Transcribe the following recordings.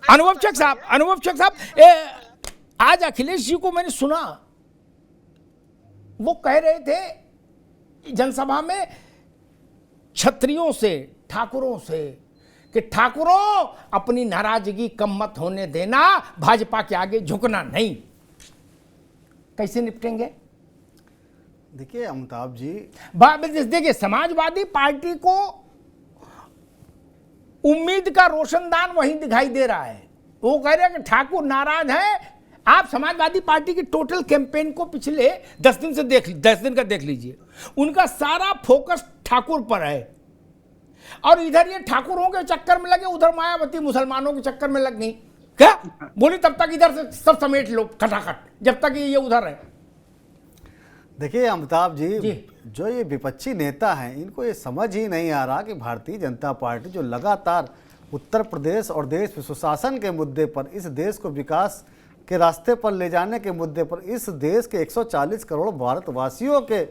अनुभव चक साहब, आज अखिलेश जी को मैंने सुना, वो कह रहे थे जनसभा में क्षत्रियों से, ठाकुरों से, कि ठाकुरों अपनी नाराजगी कम मत होने देना, भाजपा के आगे झुकना नहीं। कैसे निपटेंगे? देखिए अमिताभ जी, देखिए समाजवादी पार्टी को उम्मीद का रोशनदान वहीं दिखाई दे रहा है। वो कह रहे हैं कि ठाकुर नाराज है। आप समाजवादी पार्टी की टोटल कैंपेन को पिछले 10 दिन से 10 दिन का देख लीजिए, उनका सारा फोकस ठाकुर पर है। और इधर ये ठाकुरों के चक्कर में लगे, उधर मायावती मुसलमानों के चक्कर में लग गई। क्या बोली, तब तक इधर से सब समेट लो खटाखट, जब तक ये उधर है। देखिए अमिताभ जी, जो ये विपक्षी नेता हैं, इनको ये समझ ही नहीं आ रहा कि भारतीय जनता पार्टी जो लगातार उत्तर प्रदेश और देश में सुशासन के मुद्दे पर, इस देश को विकास के रास्ते पर ले जाने के मुद्दे पर, इस देश के 140 करोड़ भारतवासियों के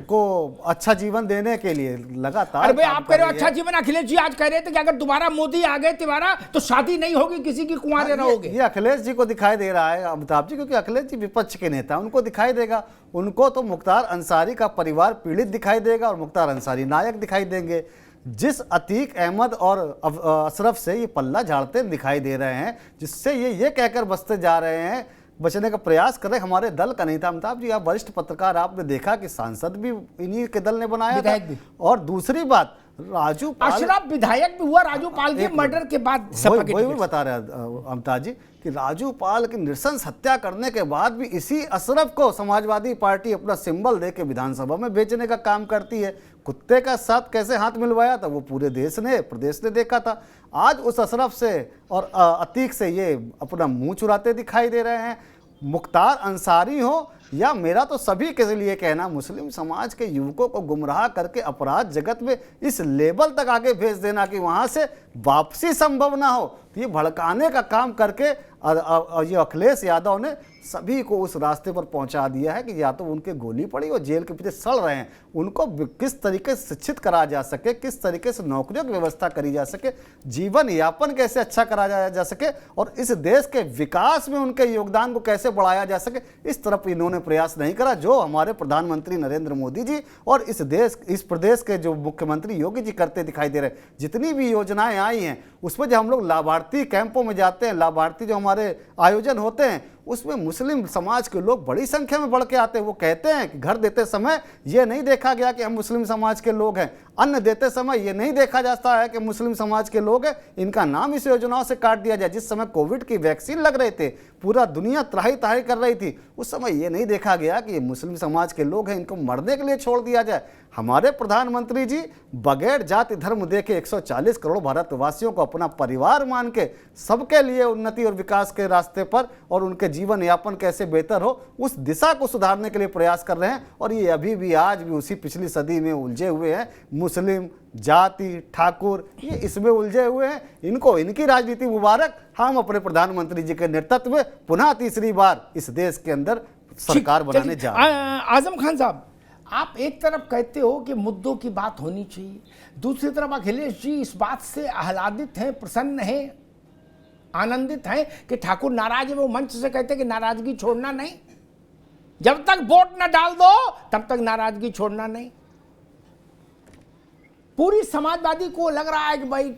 को अच्छा जीवन देने के लिए लगातार। अरे भाई, आप कह रहे हो अच्छा जीवन, अखिलेश जी आज कह रहे थे कि अगर दोबारा मोदी आ गए तिवारा तो शादी नहीं होगी किसी की, कुंवारे रहोगे। ये अखिलेश जी को दिखाई दे रहा है अमिताभ जी, क्योंकि अखिलेश जी विपक्ष के नेता, उनको दिखाई देगा। उनको तो मुख्तार अंसारी का परिवार पीड़ित दिखाई देगा और मुख्तार अंसारी नायक दिखाई देंगे। जिस अतीक अहमद और अशरफ से ये पल्ला झाड़ते दिखाई दे रहे हैं, जिससे ये कहकर बचते जा रहे हैं, बचने का प्रयास कर रहे, हमारे दल का नहीं था। अमिताभ जी, आप वरिष्ठ पत्रकार, आपने देखा कि सांसद भी इन्हीं के दल ने बनाया था। और दूसरी बात, राजू पाल, अशरफ विधायक भी हुआ राजू पाल के मर्डर के बाद। वही बता रहे अमिताभ जी कि राजू पाल की नृशंस हत्या करने के बाद भी इसी अशरफ को समाजवादी पार्टी अपना सिंबल दे के विधानसभा में बेचने का काम करती है। कुत्ते का साथ कैसे हाथ मिलवाया था वो पूरे देश ने, प्रदेश ने देखा था। आज उस अशरफ से और अतीक से ये अपना मुंह चुराते दिखाई दे रहे हैं। मुख्तार अंसारी हो या मेरा तो सभी के लिए कहना, मुस्लिम समाज के युवकों को गुमराह करके अपराध जगत में इस लेवल तक आगे भेज देना कि वहां से वापसी संभव ना हो, तो ये भड़काने का काम करके ये अखिलेश यादव ने सभी को उस रास्ते पर पहुंचा दिया है कि या तो उनके गोली पड़ी और जेल के पीछे सड़ रहे हैं, उनको किस तरीके से शिक्षित करा जा सके, किस तरीके से नौकरियों की व्यवस्था करी जा सके, जीवन यापन कैसे अच्छा करा जा सके और इस देश के विकास में उनके योगदान को कैसे बढ़ाया जा सके, इस तरफ इन्होंने प्रयास नहीं करा, जो हमारे प्रधानमंत्री नरेंद्र मोदी जी और इस प्रदेश के जो मुख्यमंत्री योगी जी करते दिखाई दे रहे हैं। जितनी भी योजनाएं आई हैं उसमें जब हम लोग लाभार्थी कैंपों में जाते हैं, लाभार्थी जो हमारे आयोजन होते हैं, उसमें मुस्लिम समाज के लोग बड़ी संख्या में बढ़ के आते हैं। वो कहते हैं कि घर देते समय ये नहीं देखा गया कि हम मुस्लिम समाज के लोग हैं, अन्न देते समय ये नहीं देखा जाता है कि मुस्लिम समाज के लोग हैं, इनका नाम इस योजनाओं से काट दिया जाए। जिस समय कोविड की वैक्सीन लग रहे थे, पूरा दुनिया त्राही त्राही कर रही थी, उस समय ये नहीं देखा गया कि ये मुस्लिम समाज के लोग हैं, इनको मरने के लिए छोड़ दिया जाए। हमारे प्रधानमंत्री जी बगैर जाति धर्म देखे 140 करोड़ भारतवासियों को अपना परिवार मान के सबके लिए उन्नति और विकास के रास्ते पर और उनके जीवन यापन कैसे बेहतर हो, उस दिशा को सुधारने के लिए प्रयास कर रहे हैं। और ये अभी भी आज भी उसी पिछली सदी में उलझे हुए हैं। मुस्लिम, जाति, ठाकुर, ये इसमें उलझे हुए हैं। इनको इनकी राजनीति मुबारक। हम अपने प्रधानमंत्री जी के नेतृत्व में पुनः तीसरी बार इस देश के अंदर सरकार बनाने जा रहे हैं। आजम खान साहब, आप एक तरफ कहते हो कि मुद्दों की बात होनी चाहिए, दूसरी तरफ अखिलेश जी इस बात से आह्लादित हैं, प्रसन्न हैं, आनंदित हैं कि ठाकुर नाराज है। वो मंच से कहते हैं कि नाराजगी छोड़ना नहीं, जब तक वोट न डाल दो तब तक नाराजगी छोड़ना नहीं। पूरी समाजवादी को लग रहा है कि भाई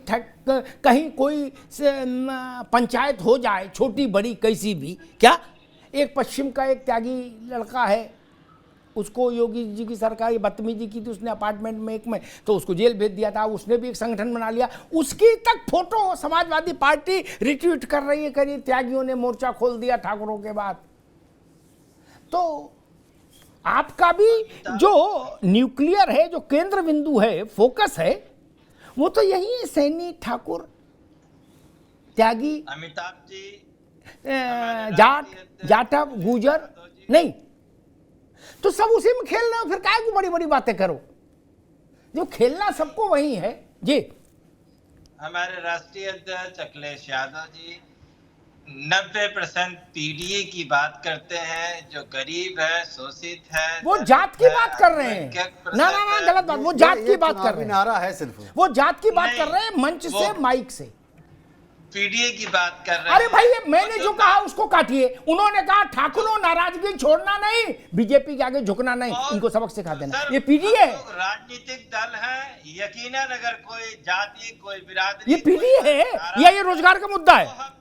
कहीं कोई पंचायत हो जाए, छोटी बड़ी कैसी भी, क्या एक पश्चिम का एक त्यागी लड़का है, उसको योगी जी की सरकार बदतमीजी की थी उसने अपार्टमेंट में एक में, तो उसको जेल भेज दिया था। उसने भी एक संगठन बना लिया, उसकी तक फोटो समाजवादी पार्टी रिट्वीट कर रही है, करीब त्यागियों ने मोर्चा खोल दिया ठाकुरों के बाद। तो आपका भी जो न्यूक्लियर है, जो केंद्र बिंदु है, फोकस है, वो तो यही है, सैनी, ठाकुर, त्यागी, अमिताभ जी, जाटव, गुजर नहीं, तो सब उसी में खेल रहे हो, फिर काहे को बड़ी बड़ी बातें करो, जो खेलना सबको वही है। जी, हमारे राष्ट्रीय अध्यक्ष अखिलेश यादव जी 90% पीडीए की बात करते हैं, जो गरीब है, शोषित है, वो जात की बात कर रहे हैं। ना ना ना, गलत बात, वो जात की बात कर रहे हैं, नारा है सिर्फ, वो जात की बात कर रहे हैं मंच से, माइक से। पीडीए की बात कर रहे हैं। अरे भाई, ये मैंने जो कहा उसको काटिए। उन्होंने कहा ठाकुरों नाराजगी छोड़ना नहीं, बीजेपी के आगे झुकना नहीं, इनको सबक सिखा देना। सर, ये पीडीए है, राजनीतिक दल है, यकीनन अगर कोई जाति, कोई बिरादरी, ये पीडीए है, या ये रोजगार का मुद्दा है।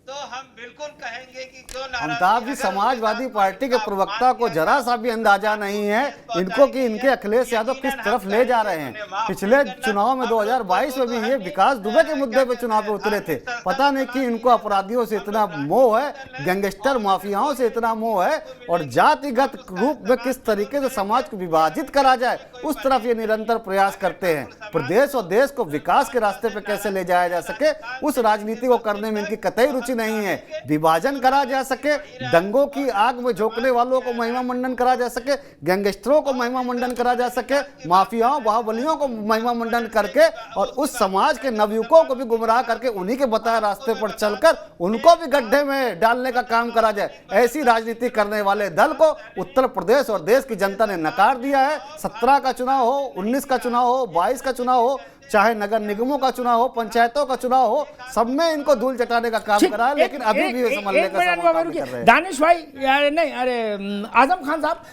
तो हम बिल्कुल कहेंगे कि क्यों नाराजगी। अमिताभ जी, समाजवादी पार्टी के प्रवक्ता को जरा सा भी अंदाजा नहीं है इनको कि इनके अखिलेश यादव किस तरफ ले जा रहे हैं। पिछले चुनाव में 2022 में भी ये विकास दुबे के मुद्दे पे चुनाव पे उतरे थे। पता नहीं कि इनको अपराधियों से इतना मोह है, गैंगस्टर माफियाओं से इतना मोह है, और जातिगत रूप में किस तरीके से समाज को विभाजित करा जाए उस तरफ ये निरंतर प्रयास करते हैं। प्रदेश और देश को विकास के रास्ते पे कैसे ले जाया जा सके उस राजनीति को करने में इनकी कतई रुचि नहीं है। विभाजन करा जा सके, दंगों की आग में झोंकने वालों को महिमा मंडन करा जा सके, गैंगस्टरों को महिमा मंडन करा जा सके, माफियाओं बाहुबलियों को महिमा मंडन करके और उस समाज के नवयुवकों को भी गुमराह करके उन्हीं के बताए रास्ते पर चलकर उनको भी गड्ढे में डालने का काम करा जाए, ऐसी राजनीति करने वाले दल को उत्तर प्रदेश और देश की जनता ने नकार दिया है। 17 का चुनाव हो, 19 का चुनाव हो, 22 का चुनाव हो, चाहे नगर निगमों का चुनाव हो, पंचायतों का चुनाव हो, सब में इनको धूल चटाने का काम करा है, लेकिन अभी भी संभलने का काम कर रहे हैं। दानिश भाई, नहीं, अरे आजम खान साहब,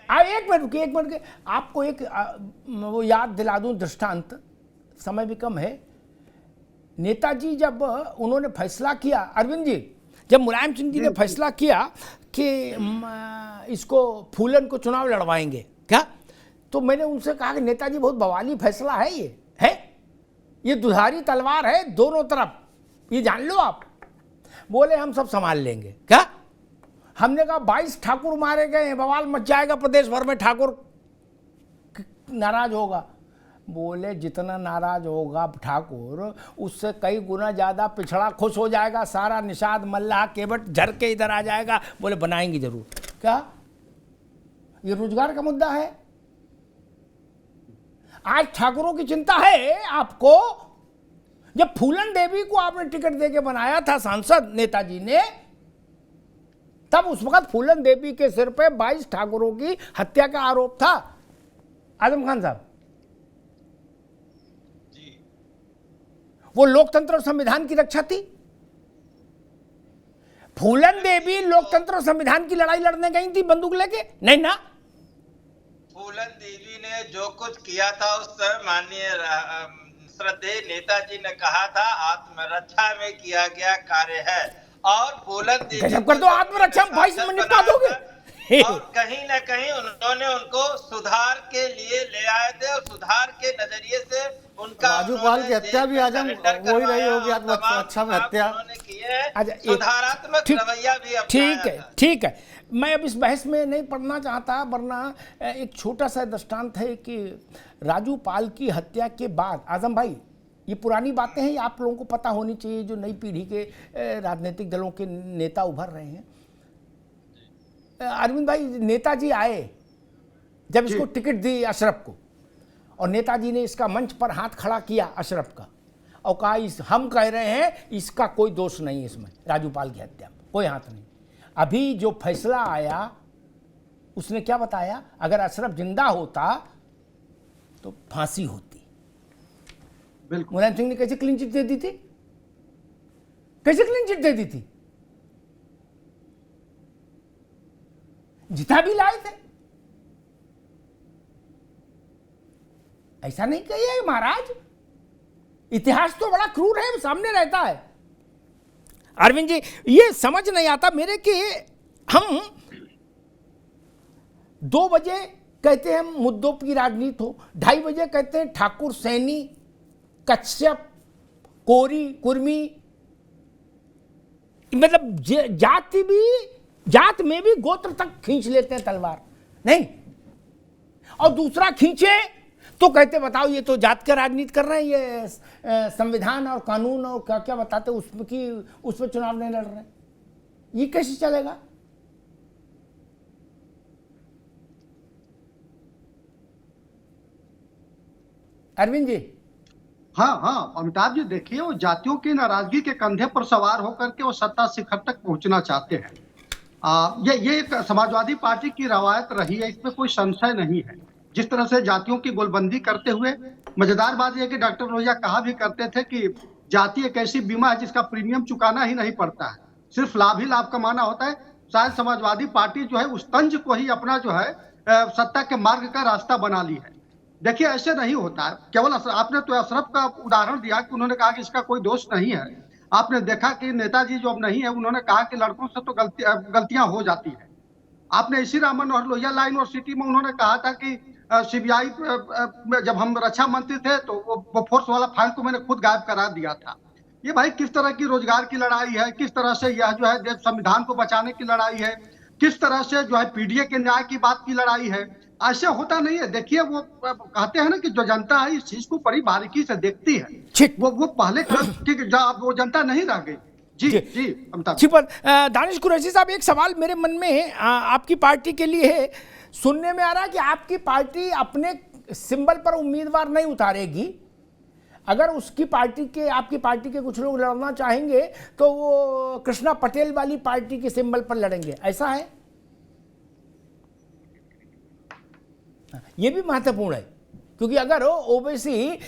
एक मिनट रुकिए, एक मिनट। आपको एक वो याद दिला दूं दृष्टांत, समय भी कम है। नेताजी जब उन्होंने फैसला किया, अरविंद जी, जब मुलायम सिंह जी ने फैसला किया कि इसको फूलन को चुनाव लड़वाएंगे क्या, तो मैंने उनसे कहा कि नेताजी बहुत बवाली फैसला है, ये है, ये दुधारी तलवार है दोनों तरफ, ये जान लो आप। बोले हम सब संभाल लेंगे क्या। हमने कहा 22 ठाकुर मारे गए हैं, बवाल मच जाएगा प्रदेश भर में, ठाकुर नाराज होगा। बोले जितना नाराज होगा ठाकुर, उससे कई गुना ज्यादा पिछड़ा खुश हो जाएगा, सारा निषाद मल्लाह केवट झर के इधर आ जाएगा। बोले बनाएंगे जरूर क्या, ये रोजगार का मुद्दा है। आज ठाकुरों की चिंता है आपको। जब फूलन देवी को आपने टिकट देके बनाया था सांसद नेताजी ने, तब उस वक्त फूलन देवी के सिर पे 22 ठाकुरों की हत्या का आरोप था। आजम खान साहब, वो लोकतंत्र और संविधान की रक्षा थी। फूलन देवी लोकतंत्र और संविधान की लड़ाई लड़ने गई थी बंदूक लेके, नहीं ना। फूलन देवी ने जो कुछ किया था उस समय माननीय श्रद्धेय नेताजी ने कहा था आत्मरक्षा में किया गया कार्य है, और फूलन देवी कर दो आत्मरक्षा में 22 मिनट निपटा दोगे। और कहीं न कहीं उन्होंने उनको सुधार के लिए ले आए थे, और सुधार के नजरिए से उनका राजू पाल की हत्या भी आजम वही रही होगी, आत्मरक्षा में हत्या। सुधारात्मक रवैया भी ठीक है, ठीक है। मैं अब इस बहस में नहीं पढ़ना चाहता, वरना एक छोटा सा दृष्टांत है कि राजू पाल की हत्या के बाद, आजम भाई ये पुरानी बातें हैं, ये आप लोगों को पता होनी चाहिए, जो नई पीढ़ी के राजनीतिक दलों के नेता उभर रहे हैं। अरविंद भाई, नेताजी आए जब इसको टिकट दी अशरफ को, और नेताजी ने इसका मंच पर हाथ खड़ा किया अशरफ का, और कहा हम कह रहे हैं इसका कोई दोष नहीं, इसमें राजू पाल की हत्या में कोई हाथ नहीं। अभी जो फैसला आया उसने क्या बताया, अगर अशरफ जिंदा होता तो फांसी होती। मुलायम सिंह ने कैसे क्लीन चिट दे दी थी, कैसे क्लीन चिट दे दी थी, जिता भी लाए थे। ऐसा नहीं कहिए महाराज, इतिहास तो बड़ा क्रूर है, सामने रहता है। अरविंद जी, ये समझ नहीं आता मेरे कि हम 2 बजे कहते हैं मुद्दों की राजनीति हो, 2:30 बजे कहते हैं ठाकुर, सैनी, कश्यप, कोरी, कुर्मी, मतलब जात में भी गोत्र तक खींच लेते हैं तलवार, नहीं। और दूसरा खींचे तो कहते बताओ ये तो जात का राजनीति कर रहे हैं, ये संविधान और कानून और क्या क्या बताते उस पर चुनाव नहीं लड़ रहे, ये कैसे चलेगा। अरविंद जी, हाँ अमिताभ जी, देखिए वो जातियों की नाराजगी के कंधे पर सवार होकर के वो सत्ता शिखर तक पहुंचना चाहते हैं। ये एक समाजवादी पार्टी की रवायत रही है, इसमें कोई संशय नहीं है। जिस तरह से जातियों की गोलबंदी करते हुए, मजेदार बात यह कि डॉक्टर लोहिया कहा भी करते थे कि जाति एक ऐसी बीमा है जिसका प्रीमियम चुकाना ही नहीं पड़ता है, सिर्फ लाभ ही लाभ कमाना होता है। शायद समाजवादी पार्टी जो है उस तंज को ही अपना जो है सत्ता के मार्ग का रास्ता बना ली है। देखिए ऐसे नहीं होता है, केवल आपने तो अशरफ का उदाहरण दिया कि उन्होंने कहा कि इसका कोई दोष नहीं है। आपने देखा कि नेताजी जो अब नहीं है, उन्होंने कहा कि लड़कों से तो गलतियां हो जाती है। आपने इसी राम मनोहर लोहिया ला यूनिवर्सिटी में उन्होंने कहा था कि सीबीआई जब हम रक्षा मंत्री थे तो वो फोर्स वाला फाइल को मैंने खुद गायब करा दिया था। ये भाई किस तरह की रोजगार की लड़ाई है, किस तरह से यह जो है देश संविधान को बचाने की लड़ाई है, किस तरह से जो है पीडीए के न्याय की बात की लड़ाई है। ऐसे होता नहीं है। देखिए वो कहते हैं ना कि जो जनता है इस चीज को बड़ी बारीकी से देखती है, वो पहले वो जनता नहीं रह गई। जी जी अमिताभ जी। पर दानिश कुरैशी साहब, एक सवाल मेरे मन में आपकी पार्टी के लिए है। सुनने में आ रहा है कि आपकी पार्टी अपने सिंबल पर उम्मीदवार नहीं उतारेगी। अगर उसकी पार्टी के आपकी पार्टी के कुछ लोग लड़ना चाहेंगे तो वो कृष्णा पटेल वाली पार्टी के सिंबल पर लड़ेंगे, ऐसा है? ये भी महत्वपूर्ण है, क्योंकि अगर ओवैसी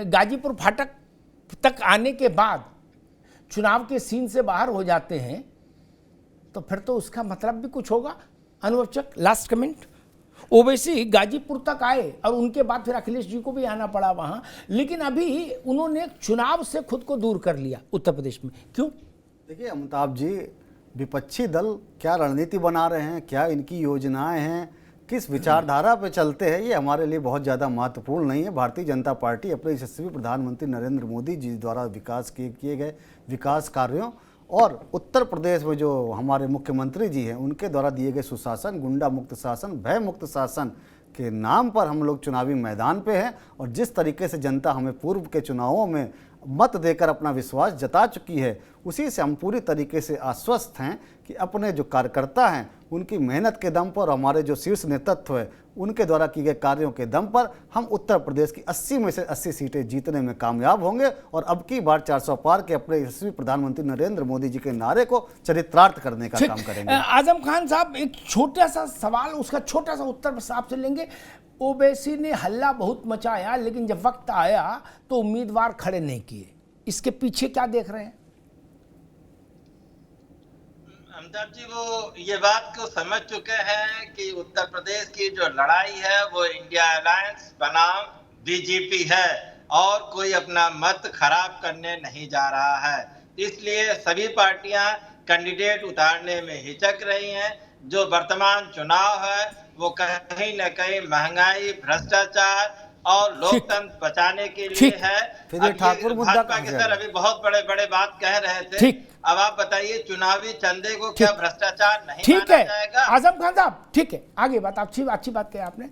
गाजीपुर फाटक तक आने के बाद चुनाव के सीन से बाहर हो जाते हैं तो फिर तो उसका मतलब भी कुछ होगा। अनुवचक, लास्ट कमेंट। ओवैसी गाजीपुर तक आए और उनके बाद फिर अखिलेश जी को भी आना पड़ा वहां, लेकिन अभी उन्होंने चुनाव से खुद को दूर कर लिया उत्तर प्रदेश में, क्यों? देखिए अमिताभ जी, विपक्षी दल क्या रणनीति बना रहे हैं, क्या इनकी योजनाएं हैं, किस विचारधारा पे चलते हैं, ये हमारे लिए बहुत ज़्यादा महत्वपूर्ण नहीं है। भारतीय जनता पार्टी अपने यशस्वी प्रधानमंत्री नरेंद्र मोदी जी द्वारा विकास किए गए विकास कार्यों और उत्तर प्रदेश में जो हमारे मुख्यमंत्री जी हैं उनके द्वारा दिए गए सुशासन, गुंडा मुक्त शासन, भय मुक्त शासन के नाम पर हम लोग चुनावी मैदान पे हैं। और जिस तरीके से जनता हमें पूर्व के चुनावों में मत देकर अपना विश्वास जता चुकी है, उसी से हम पूरी तरीके से आश्वस्त हैं कि अपने जो कार्यकर्ता हैं उनकी मेहनत के दम पर, हमारे जो शीर्ष नेतृत्व है उनके द्वारा किए गए कार्यों के दम पर हम उत्तर प्रदेश की 80 में से 80 सीटें जीतने में कामयाब होंगे और अब की बार 400 पार के अपने यशस्वी प्रधानमंत्री नरेंद्र मोदी जी के नारे को चरितार्थ करने का काम करेंगे। आजम खान साहब, एक छोटा सा सवाल, उसका छोटा सा उत्तर आपसे लेंगे। ओवैसी ने हल्ला बहुत मचाया, लेकिन जब वक्त आया तो उम्मीदवार खड़े नहीं किए, इसके पीछे क्या देख रहे हैं? अमिताभ जी, वो ये बात को समझ चुके हैं कि उत्तर प्रदेश की जो लड़ाई है वो इंडिया अलायंस बनाम बीजेपी है और कोई अपना मत खराब करने नहीं जा रहा है। इसलिए सभी पार्टियां कैंडिडेट उतारने में हिचक रही हैं। जो वर्तमान चुनाव है वो कहीं न कहीं महंगाई, भ्रष्टाचार और लोकतंत्र बचाने के लिए है। भाजपा के सर अभी बहुत बड़े बड़े बात कह रहे थे, अब आप बताइए चुनावी चंदे को क्या भ्रष्टाचार नहीं माना जाएगा? आजम खान साहब, ठीक है, आगे बात, अच्छी बात कही आपने।